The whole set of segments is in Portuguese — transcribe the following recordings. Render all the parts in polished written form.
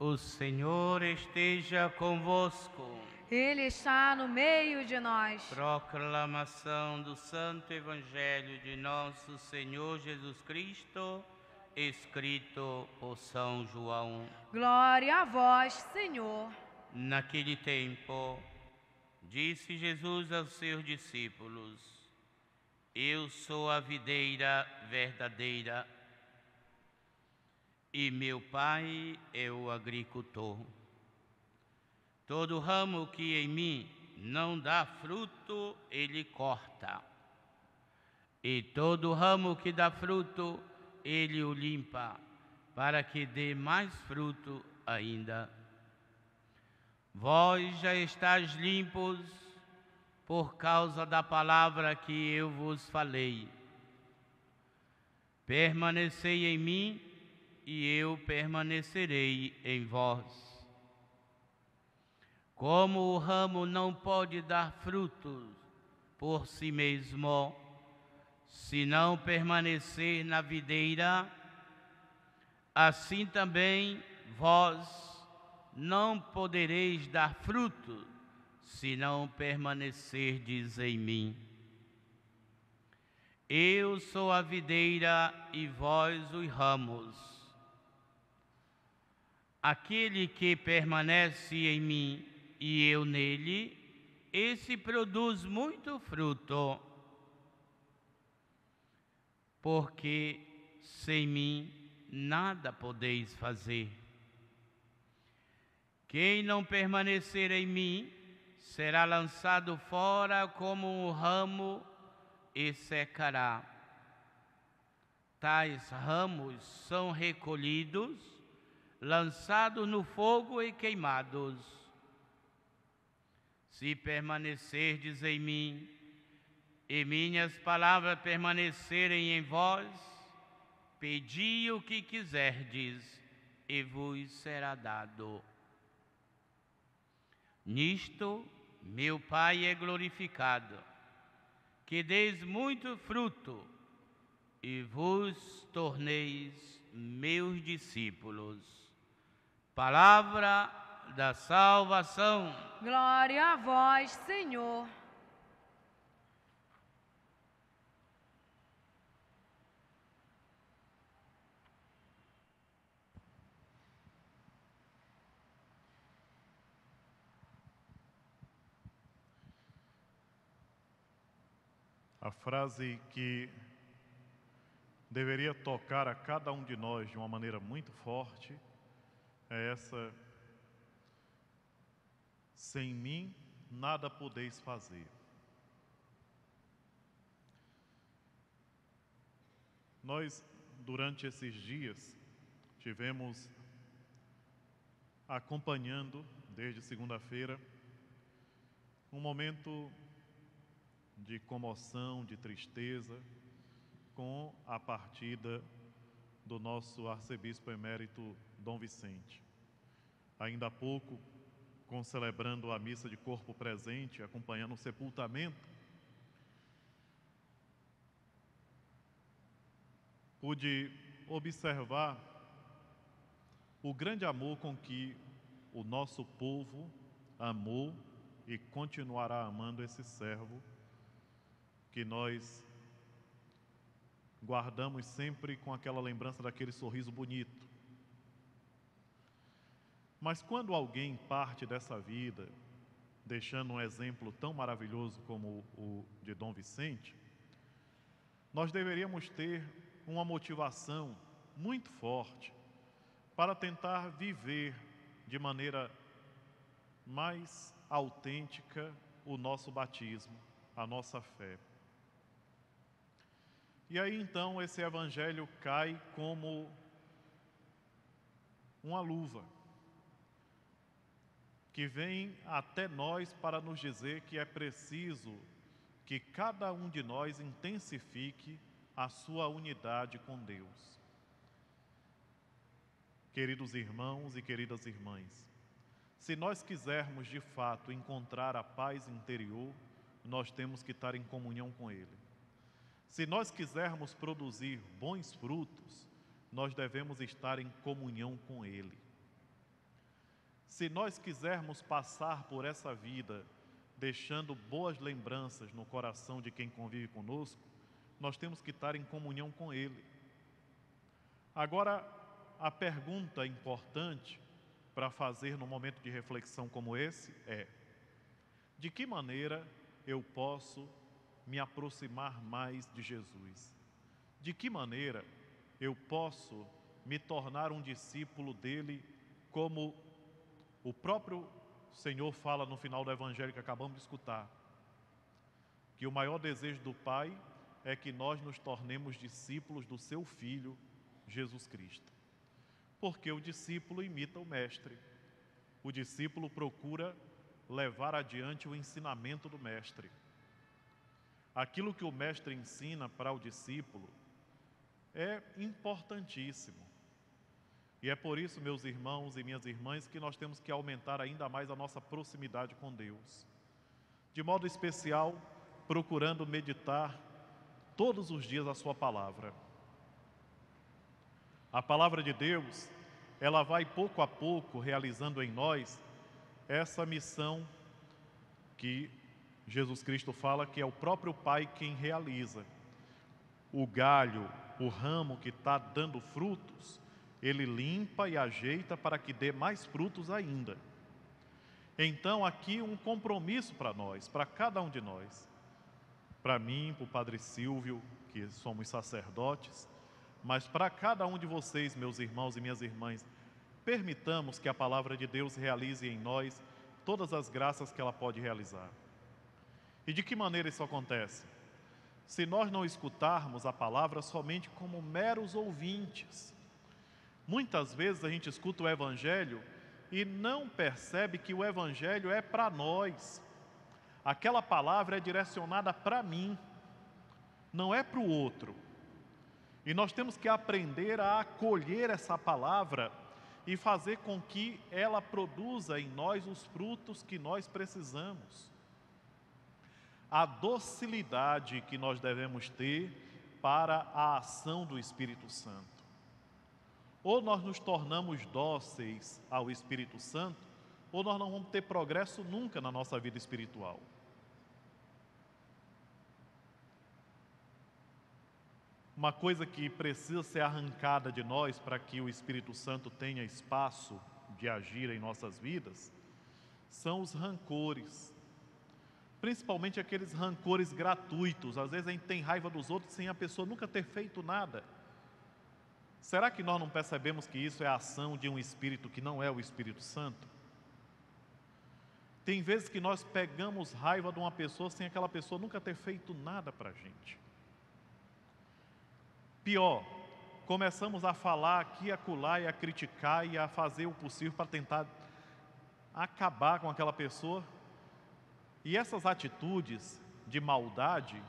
O Senhor esteja convosco. Ele está no meio de nós. Proclamação do Santo Evangelho de nosso Senhor Jesus Cristo, escrito por São João. Glória a vós, Senhor. Naquele tempo, disse Jesus aos seus discípulos: Eu sou a videira verdadeira e meu Pai é o agricultor. Todo ramo que em mim não dá fruto, ele corta. E todo ramo que dá fruto, ele o limpa, para que dê mais fruto ainda. Vós já estáis limpos por causa da palavra que eu vos falei. Permanecei em mim e eu permanecerei em vós. Como o ramo não pode dar frutos por si mesmo, se não permanecer na videira, assim também vós não podereis dar fruto, se não permanecerdes em mim. Eu sou a videira e vós os ramos. Aquele que permanece em mim e eu nele, esse produz muito fruto, porque sem mim nada podeis fazer. Quem não permanecer em mim será lançado fora como um ramo e secará. Tais ramos são recolhidos, lançados no fogo e queimados. Se permanecerdes em mim, e minhas palavras permanecerem em vós, pedi o que quiserdes, e vos será dado. Nisto meu Pai é glorificado, que deis muito fruto, e vos torneis meus discípulos. Palavra da salvação. Glória a vós, Senhor. A frase que deveria tocar a cada um de nós de uma maneira muito forte é essa: sem mim nada podeis fazer. Nós, durante esses dias, tivemos acompanhando, desde segunda-feira, um momento de comoção, de tristeza, com a partida do nosso arcebispo emérito Dom Vicente. Ainda há pouco, celebrando a missa de corpo presente, acompanhando o sepultamento, pude observar o grande amor com que o nosso povo amou e continuará amando esse servo que nós guardamos sempre com aquela lembrança daquele sorriso bonito. Mas quando alguém parte dessa vida, deixando um exemplo tão maravilhoso como o de Dom Vicente, nós deveríamos ter uma motivação muito forte para tentar viver de maneira mais autêntica o nosso batismo, a nossa fé. E aí então esse evangelho cai como uma luva, que vem até nós para nos dizer que é preciso que cada um de nós intensifique a sua unidade com Deus. Queridos irmãos e queridas irmãs, se nós quisermos de fato encontrar a paz interior, nós temos que estar em comunhão com Ele. Se nós quisermos produzir bons frutos, nós devemos estar em comunhão com Ele. Se nós quisermos passar por essa vida deixando boas lembranças no coração de quem convive conosco, nós temos que estar em comunhão com Ele. Agora, a pergunta importante para fazer num momento de reflexão como esse é: de que maneira eu posso me aproximar mais de Jesus? De que maneira eu posso me tornar um discípulo dele, como o próprio Senhor fala no final do Evangelho que acabamos de escutar, que o maior desejo do Pai é que nós nos tornemos discípulos do seu Filho, Jesus Cristo. Porque o discípulo imita o Mestre. O discípulo procura levar adiante o ensinamento do Mestre. Aquilo que o Mestre ensina para o discípulo é importantíssimo. E é por isso, meus irmãos e minhas irmãs, que nós temos que aumentar ainda mais a nossa proximidade com Deus. De modo especial, procurando meditar todos os dias a sua palavra. A palavra de Deus, ela vai pouco a pouco realizando em nós essa missão que Jesus Cristo fala que é o próprio Pai quem realiza. O galho, o ramo que está dando frutos, Ele limpa e ajeita para que dê mais frutos ainda. Então aqui um compromisso para nós, para cada um de nós. Para mim, para o Padre Silvio, que somos sacerdotes, mas para cada um de vocês, meus irmãos e minhas irmãs, permitamos que a palavra de Deus realize em nós todas as graças que ela pode realizar. E de que maneira isso acontece? Se nós não escutarmos a palavra somente como meros ouvintes. Muitas vezes a gente escuta o Evangelho e não percebe que o Evangelho é para nós. Aquela palavra é direcionada para mim, não é para o outro. E nós temos que aprender a acolher essa palavra e fazer com que ela produza em nós os frutos que nós precisamos. A docilidade que nós devemos ter para a ação do Espírito Santo. Ou nós nos tornamos dóceis ao Espírito Santo, ou nós não vamos ter progresso nunca na nossa vida espiritual. Uma coisa que precisa ser arrancada de nós para que o Espírito Santo tenha espaço de agir em nossas vidas, são os rancores. Principalmente aqueles rancores gratuitos. Às vezes a gente tem raiva dos outros sem a pessoa nunca ter feito nada. Será que nós não percebemos que isso é a ação de um Espírito que não é o Espírito Santo? Tem vezes que nós pegamos raiva de uma pessoa sem aquela pessoa nunca ter feito nada para a gente. Pior, começamos a falar aqui, acolá e a criticar e a fazer o possível para tentar acabar com aquela pessoa. E essas atitudes de maldade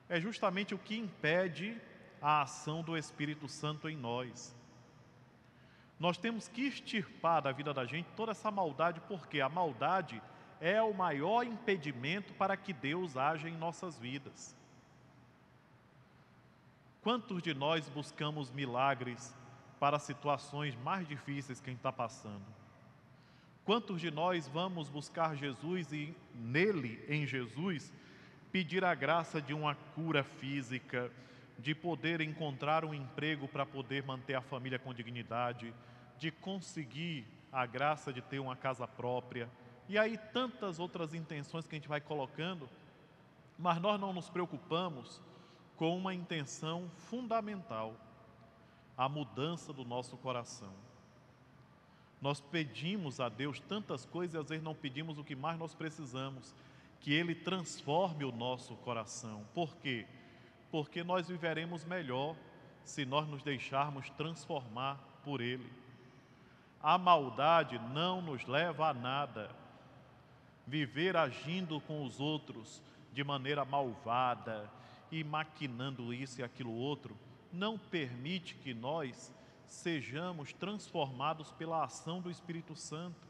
é justamente o que impede a ação do Espírito Santo em nós. Nós temos que extirpar da vida da gente toda essa maldade, porque a maldade é o maior impedimento para que Deus haja em nossas vidas. Quantos de nós buscamos milagres para situações mais difíceis que a gente está passando? Quantos de nós vamos buscar Jesus e nele, em Jesus, pedir a graça de uma cura física, de poder encontrar um emprego para poder manter a família com dignidade, de conseguir a graça de ter uma casa própria, e aí tantas outras intenções que a gente vai colocando, mas nós não nos preocupamos com uma intenção fundamental, a mudança do nosso coração. Nós pedimos a Deus tantas coisas e às vezes não pedimos o que mais nós precisamos, que Ele transforme o nosso coração. Por quê? Porque nós viveremos melhor se nós nos deixarmos transformar por Ele. A maldade não nos leva a nada. Viver agindo com os outros de maneira malvada e maquinando isso e aquilo outro, não permite que nós sejamos transformados pela ação do Espírito Santo.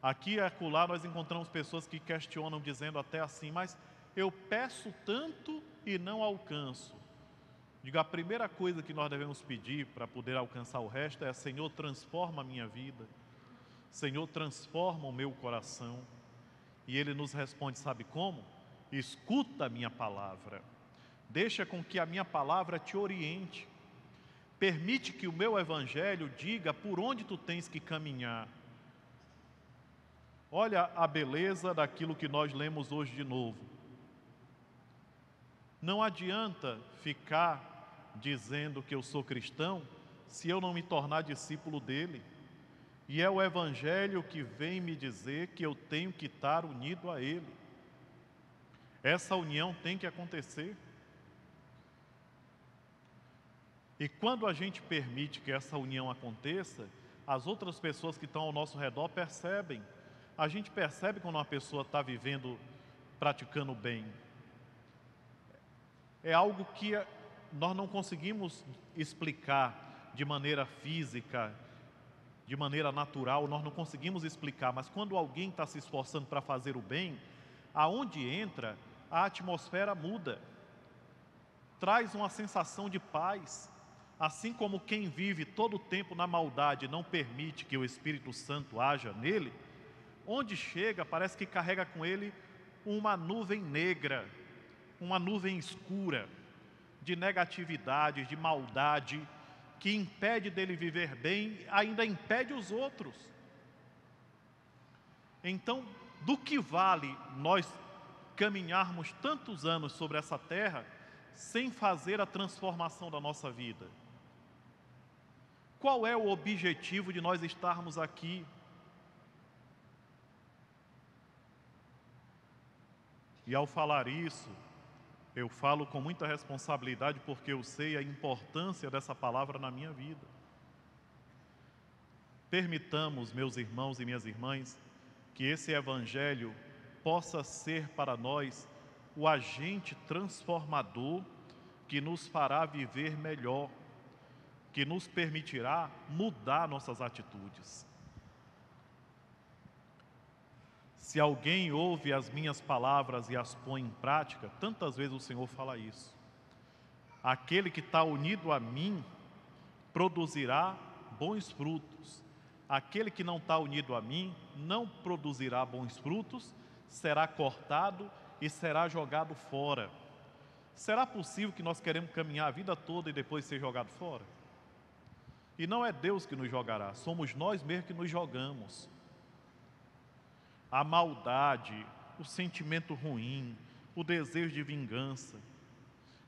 Aqui e acolá nós encontramos pessoas que questionam, dizendo até assim: mas eu peço tanto e não alcanço. Digo, a primeira coisa que nós devemos pedir para poder alcançar o resto é: Senhor, transforma a minha vida. Senhor, transforma o meu coração. E Ele nos responde, sabe como? Escuta a minha palavra. Deixa com que a minha palavra te oriente. Permite que o meu evangelho diga por onde tu tens que caminhar. Olha a beleza daquilo que nós lemos hoje de novo. Não adianta ficar dizendo que eu sou cristão se eu não me tornar discípulo dele. E é o evangelho que vem me dizer que eu tenho que estar unido a ele. Essa união tem que acontecer. E quando a gente permite que essa união aconteça, as outras pessoas que estão ao nosso redor percebem. A gente percebe quando uma pessoa está vivendo, praticando bem. É algo que nós não conseguimos explicar de maneira física, de maneira natural, nós não conseguimos explicar. Mas quando alguém está se esforçando para fazer o bem, aonde entra, a atmosfera muda. Traz uma sensação de paz. Assim como quem vive todo o tempo na maldade não permite que o Espírito Santo haja nele, onde chega parece que carrega com ele uma nuvem negra, uma nuvem escura, de negatividade, de maldade, que impede dele viver bem, ainda impede os outros. Então, do que vale nós caminharmos tantos anos sobre essa terra sem fazer a transformação da nossa vida? Qual é o objetivo de nós estarmos aqui? E ao falar isso, eu falo com muita responsabilidade porque eu sei a importância dessa palavra na minha vida. Permitamos, meus irmãos e minhas irmãs, que esse evangelho possa ser para nós o agente transformador que nos fará viver melhor, que nos permitirá mudar nossas atitudes. Se alguém ouve as minhas palavras e as põe em prática, tantas vezes o Senhor fala isso. Aquele que está unido a mim produzirá bons frutos. Aquele que não está unido a mim não produzirá bons frutos, será cortado e será jogado fora. Será possível que nós queremos caminhar a vida toda e depois ser jogado fora? E não é Deus que nos jogará, somos nós mesmos que nos jogamos. A maldade, o sentimento ruim, o desejo de vingança.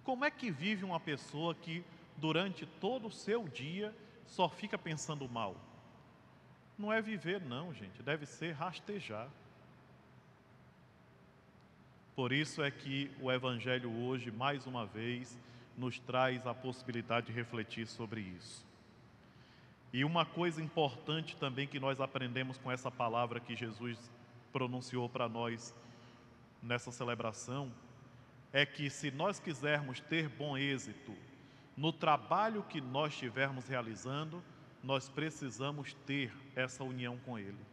Como é que vive uma pessoa que durante todo o seu dia só fica pensando mal? Não é viver não, gente, deve ser rastejar. Por isso é que o Evangelho hoje, mais uma vez, nos traz a possibilidade de refletir sobre isso. E uma coisa importante também que nós aprendemos com essa palavra que Jesus pronunciou para nós nessa celebração, é que se nós quisermos ter bom êxito no trabalho que nós estivermos realizando, nós precisamos ter essa união com Ele.